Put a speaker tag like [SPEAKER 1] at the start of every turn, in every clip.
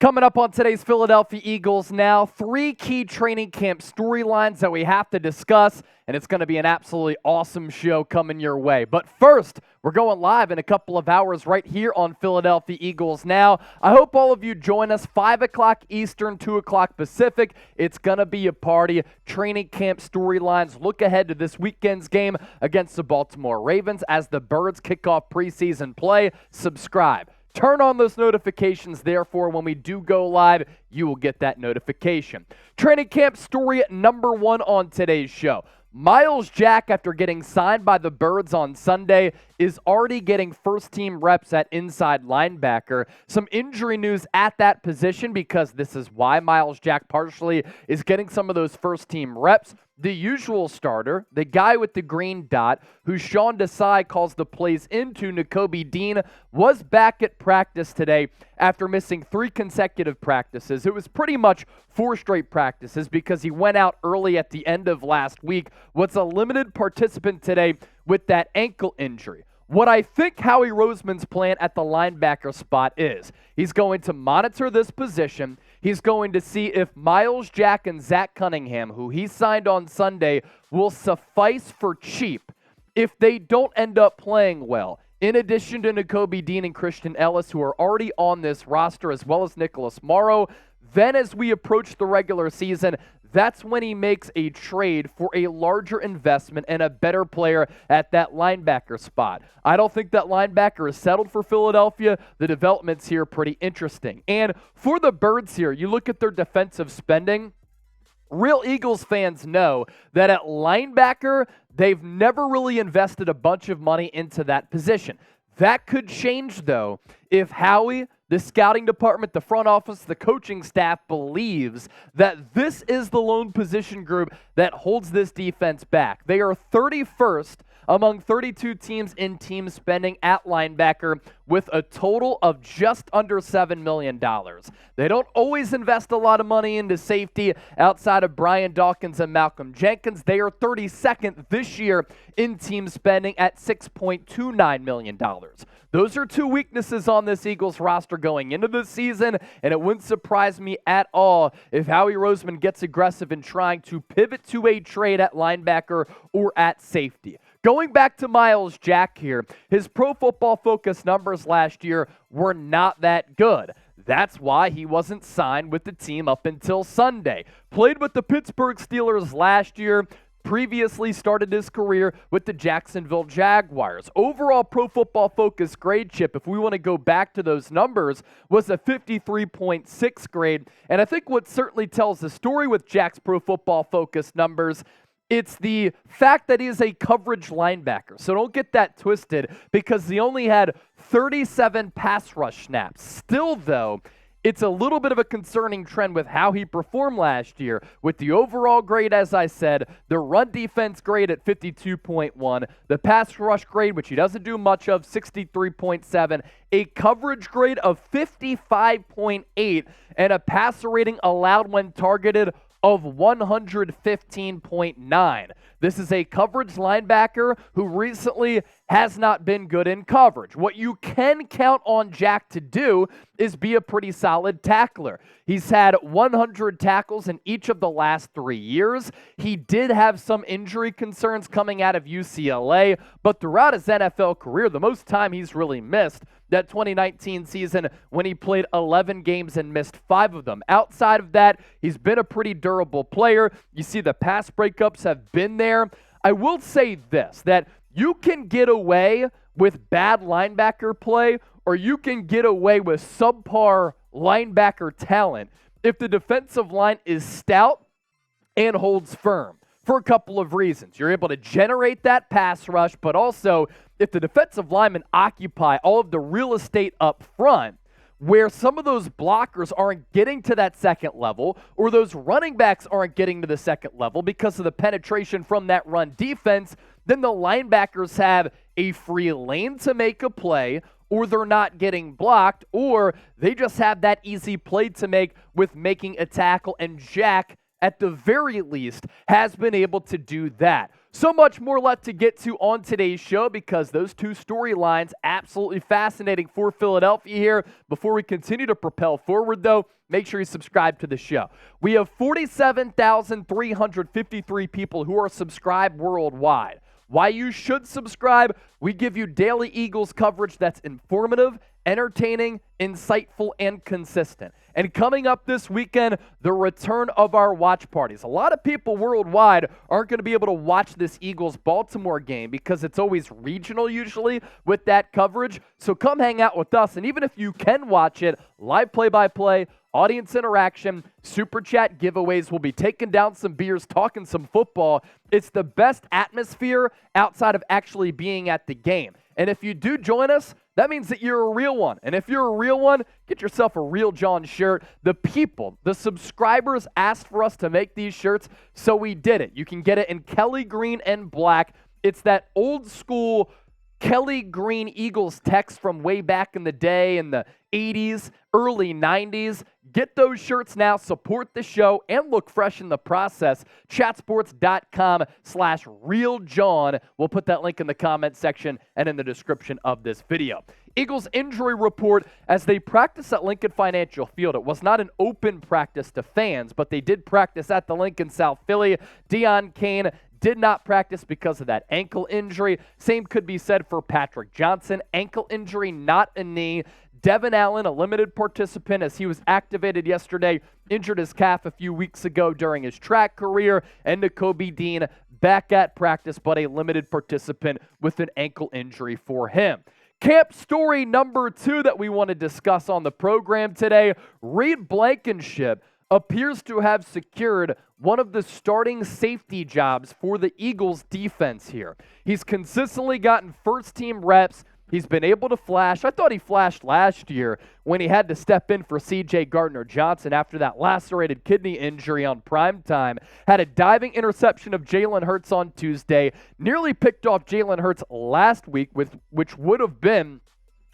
[SPEAKER 1] Coming up on today's Philadelphia Eagles Now, 3 key training camp storylines that we have to discuss, and it's going to be an absolutely awesome show coming your way. But first, we're going live in a couple of hours right here on Philadelphia Eagles Now. I hope all of you join us, 5 o'clock Eastern, 2 o'clock Pacific. It's going to be a party. Training camp storylines. Look ahead to this weekend's game against the Baltimore Ravens as the Birds kick off preseason play. Subscribe. Turn on those notifications, therefore, when we do go live, you will get that notification. Training camp story number 1 on today's show. Myles Jack, after getting signed by the Birds on Sunday, is already getting first-team reps at inside linebacker. Some injury news at that position because this is why Myles Jack partially is getting some of those first-team reps. The usual starter, the guy with the green dot, who Sean Desai calls the plays into, Nakobe Dean, was back at practice today after missing 3 consecutive practices. It was pretty much 4 straight practices because he went out early at the end of last week. Was a limited participant today with that ankle injury. What I think Howie Roseman's plan at the linebacker spot is, he's going to monitor this position. He's going to see if Myles Jack and Zach Cunningham, who he signed on Sunday, will suffice for cheap if they don't end up playing well. In addition to Nakobe Dean and Christian Ellis, who are already on this roster, as well as Nicholas Morrow, then as we approach the regular season, that's when he makes a trade for a larger investment and a better player at that linebacker spot. I don't think that linebacker is settled for Philadelphia. The developments here are pretty interesting. And for the Birds here, you look at their defensive spending. Real Eagles fans know that at linebacker, they've never really invested a bunch of money into that position. That could change, though, if Howie, the scouting department, the front office, the coaching staff believes that this is the lone position group that holds this defense back. They are 31st among 32 teams in team spending at linebacker with a total of just under $7 million. They don't always invest a lot of money into safety outside of Brian Dawkins and Malcolm Jenkins. They are 32nd this year in team spending at $6.29 million. Those are 2 weaknesses on this Eagles roster going into the season, and it wouldn't surprise me at all if Howie Roseman gets aggressive in trying to pivot to a trade at linebacker or at safety. Going back to Myles Jack here, his Pro Football Focus numbers last year were not that good. That's why he wasn't signed with the team up until Sunday. Played with the Pittsburgh Steelers last year, previously started his career with the Jacksonville Jaguars. Overall Pro Football Focus grade, Chip, if we want to go back to those numbers, was a 53.6 grade. And I think what certainly tells the story with Jack's Pro Football Focus numbers, it's the fact that he is a coverage linebacker. So don't get that twisted because he only had 37 pass rush snaps. Still, though, it's a little bit of a concerning trend with how he performed last year. With the overall grade, as I said, the run defense grade at 52.1, the pass rush grade, which he doesn't do much of, 63.7, a coverage grade of 55.8, and a passer rating allowed when targeted of 115.9. This is a coverage linebacker who recently has not been good in coverage. What you can count on Jack to do is be a pretty solid tackler. He's had 100 tackles in each of the last 3 years. He did have some injury concerns coming out of UCLA, but throughout his NFL career, the most time he's really missed, that 2019 season when he played 11 games and missed 5 of them. Outside of that, he's been a pretty durable player. You see the pass breakups have been there. I will say this, that you can get away with bad linebacker play or you can get away with subpar linebacker talent if the defensive line is stout and holds firm. For a couple of reasons. You're able to generate that pass rush, but also if the defensive linemen occupy all of the real estate up front, where some of those blockers aren't getting to that second level, or those running backs aren't getting to the second level because of the penetration from that run defense, then the linebackers have a free lane to make a play, or they're not getting blocked, or they just have that easy play to make with making a tackle, and Jack, at the very least, has been able to do that. So much more left to get to on today's show because those two storylines absolutely fascinating for Philadelphia here. Before we continue to propel forward, though, make sure you subscribe to the show. We have 47,353 people who are subscribed worldwide. Why you should subscribe? We give you daily Eagles coverage that's informative, entertaining, insightful, and consistent. And coming up this weekend, the return of our watch parties. A lot of people worldwide aren't going to be able to watch this Eagles-Baltimore game because it's always regional usually with that coverage. So come hang out with us. And even if you can watch it, live play-by-play, audience interaction, super chat giveaways. We'll be taking down some beers, talking some football. It's the best atmosphere outside of actually being at the game. And if you do join us, that means that you're a real one. And if you're a real one, get yourself a Real John shirt. The people, the subscribers asked for us to make these shirts, so we did it. You can get it in Kelly green and black. It's that old school Kelly green Eagles text from way back in the day in the 80s, early 90s. Get those shirts now, support the show, and look fresh in the process. Chatsports.com/RealJohn. We'll put that link in the comment section and in the description of this video. Eagles injury report as they practice at Lincoln Financial Field. It was not an open practice to fans, but they did practice at the Lincoln South Philly. Deon, Cain did not practice because of that ankle injury. Same could be said for Patrick Johnson. Ankle injury, not a knee. Devon Allen, a limited participant as he was activated yesterday, injured his calf a few weeks ago during his track career, and Nakobe Dean back at practice, but a limited participant with an ankle injury for him. Camp story number 2 that we want to discuss on the program today, Reed Blankenship appears to have secured one of the starting safety jobs for the Eagles defense here. He's consistently gotten first-team reps. He's been able to flash. I thought he flashed last year when he had to step in for C.J. Gardner-Johnson after that lacerated kidney injury on primetime. Had a diving interception of Jalen Hurts on Tuesday. Nearly picked off Jalen Hurts last week, which would have been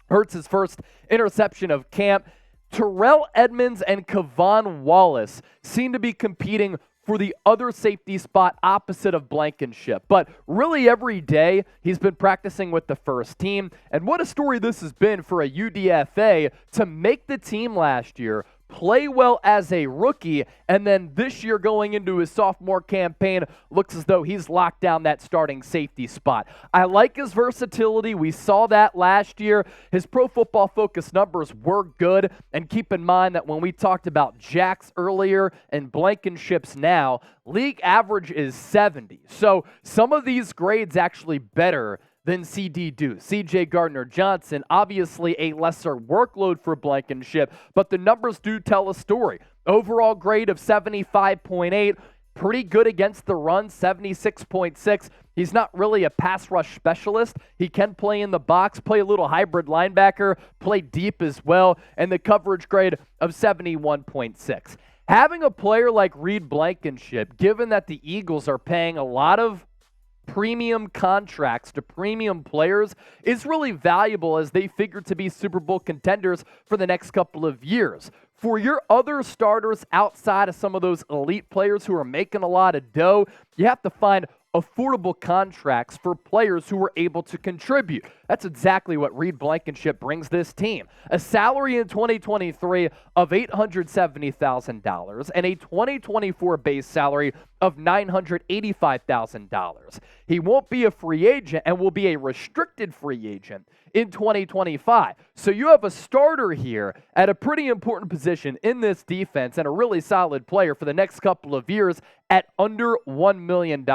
[SPEAKER 1] Hurts' first interception of camp. Terrell Edmunds and K'Von Wallace seem to be competing for the other safety spot opposite of Blankenship. But really every day, he's been practicing with the first team. And what a story this has been for a UDFA to make the team last year, play well as a rookie, and then this year going into his sophomore campaign, looks as though he's locked down that starting safety spot. I like his versatility. We saw that last year. His Pro Football Focus numbers were good, and keep in mind that when we talked about Jack's earlier and Blankenship's now, league average is 70. So some of these grades actually better than C.D. Deuce. C.J. Gardner-Johnson, obviously a lesser workload for Blankenship, but the numbers do tell a story. Overall grade of 75.8, pretty good against the run, 76.6. He's not really a pass rush specialist. He can play in the box, play a little hybrid linebacker, play deep as well, and the coverage grade of 71.6. Having a player like Reed Blankenship, given that the Eagles are paying a lot of premium contracts to premium players, is really valuable as they figure to be Super Bowl contenders for the next couple of years. For your other starters outside of some of those elite players who are making a lot of dough, you have to find affordable contracts for players who are able to contribute. That's exactly what Reed Blankenship brings this team. A salary in 2023 of $870,000 and a 2024 base salary of $985,000. He won't be a free agent and will be a restricted free agent in 2025. So you have a starter here at a pretty important position in this defense and a really solid player for the next couple of years at under $1 million.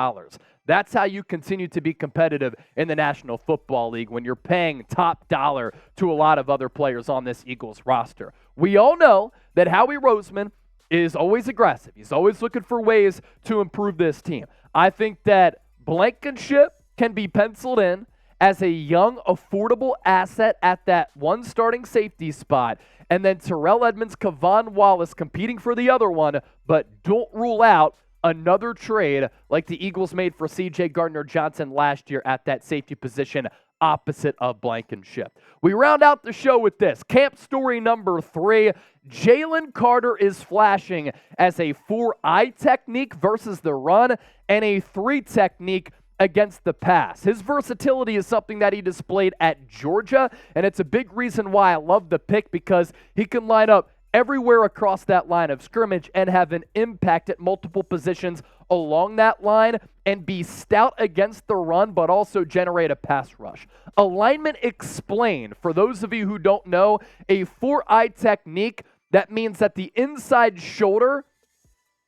[SPEAKER 1] That's how you continue to be competitive in the National Football League when you're paying top dollar to a lot of other players on this Eagles roster. We all know that Howie Roseman is always aggressive. He's always looking for ways to improve this team. I think that Blankenship can be penciled in as a young, affordable asset at that one starting safety spot, and then Terrell Edmunds, K'Von Wallace competing for the other one, but don't rule out another trade like the Eagles made for C.J. Gardner-Johnson last year at that safety position opposite of Blankenship. We round out the show with this. Camp story number 3. Jalen Carter is flashing as a 4-eye technique versus the run and a 3 technique against the pass. His versatility is something that he displayed at Georgia, and it's a big reason why I love the pick, because he can line up everywhere across that line of scrimmage and have an impact at multiple positions along that line and be stout against the run, but also generate a pass rush. Alignment explained, for those of you who don't know, a 4-eye technique. That means that the inside shoulder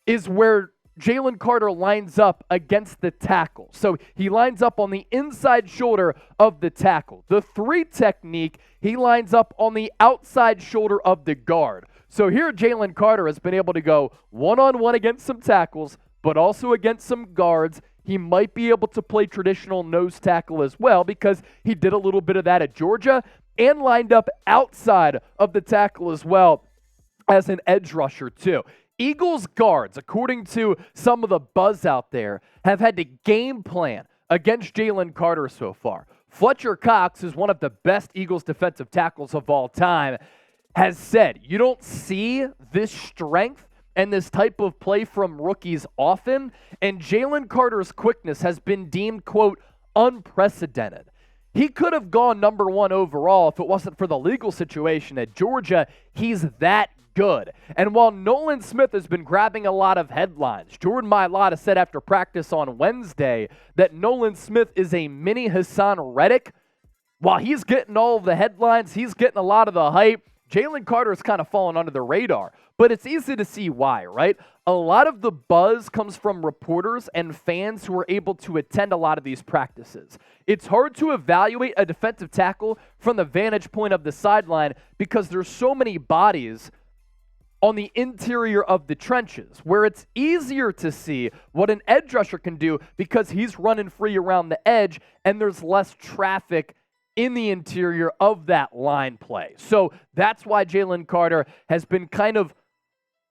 [SPEAKER 1] is where Jalen Carter lines up against the tackle. So he lines up on the inside shoulder of the tackle. The 3 technique, he lines up on the outside shoulder of the guard. So here Jalen Carter has been able to go one-on-one against some tackles, but also against some guards. He might be able to play traditional nose tackle as well, because he did a little bit of that at Georgia and lined up outside of the tackle as well as an edge rusher too. Eagles guards, according to some of the buzz out there, have had to game plan against Jalen Carter so far. Fletcher Cox, who's one of the best Eagles defensive tackles of all time, has said you don't see this strength and this type of play from rookies often, and Jalen Carter's quickness has been deemed, quote, unprecedented. He could have gone number 1 overall if it wasn't for the legal situation at Georgia. He's that good. And while Nolan Smith has been grabbing a lot of headlines, Jordan Mailata said after practice on Wednesday that Nolan Smith is a mini Hassan Reddick. While he's getting all of the headlines, he's getting a lot of the hype, Jalen Carter is kind of falling under the radar. But it's easy to see why, right? A lot of the buzz comes from reporters and fans who are able to attend a lot of these practices. It's hard to evaluate a defensive tackle from the vantage point of the sideline because there's so many bodies on the interior of the trenches, where it's easier to see what an edge rusher can do because he's running free around the edge and there's less traffic in the interior of that line play. So that's why Jalen Carter has been kind of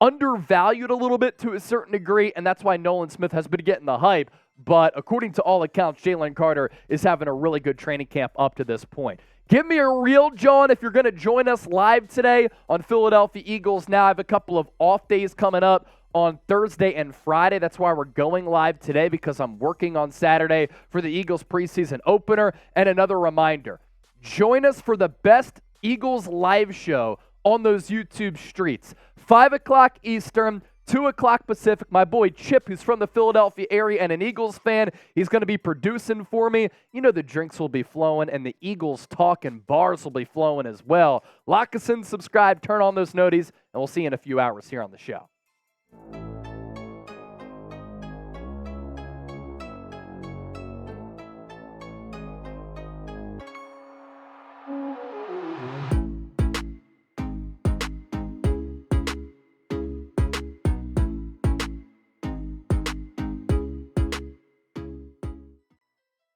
[SPEAKER 1] undervalued a little bit to a certain degree, and that's why Nolan Smith has been getting the hype. But according to all accounts, Jalen Carter is having a really good training camp up to this point. Give me a reel, John, if you're going to join us live today on Philadelphia Eagles Now. I have a couple of off days coming up on Thursday and Friday. That's why we're going live today, because I'm working on Saturday for the Eagles preseason opener. And another reminder, join us for the best Eagles live show on those YouTube streets. 5 o'clock Eastern, 2 o'clock Pacific. My boy Chip, who's from the Philadelphia area and an Eagles fan, he's going to be producing for me. You know the drinks will be flowing and the Eagles talk and bars will be flowing as well. Lock us in, subscribe, turn on those noties, and we'll see you in a few hours here on the show.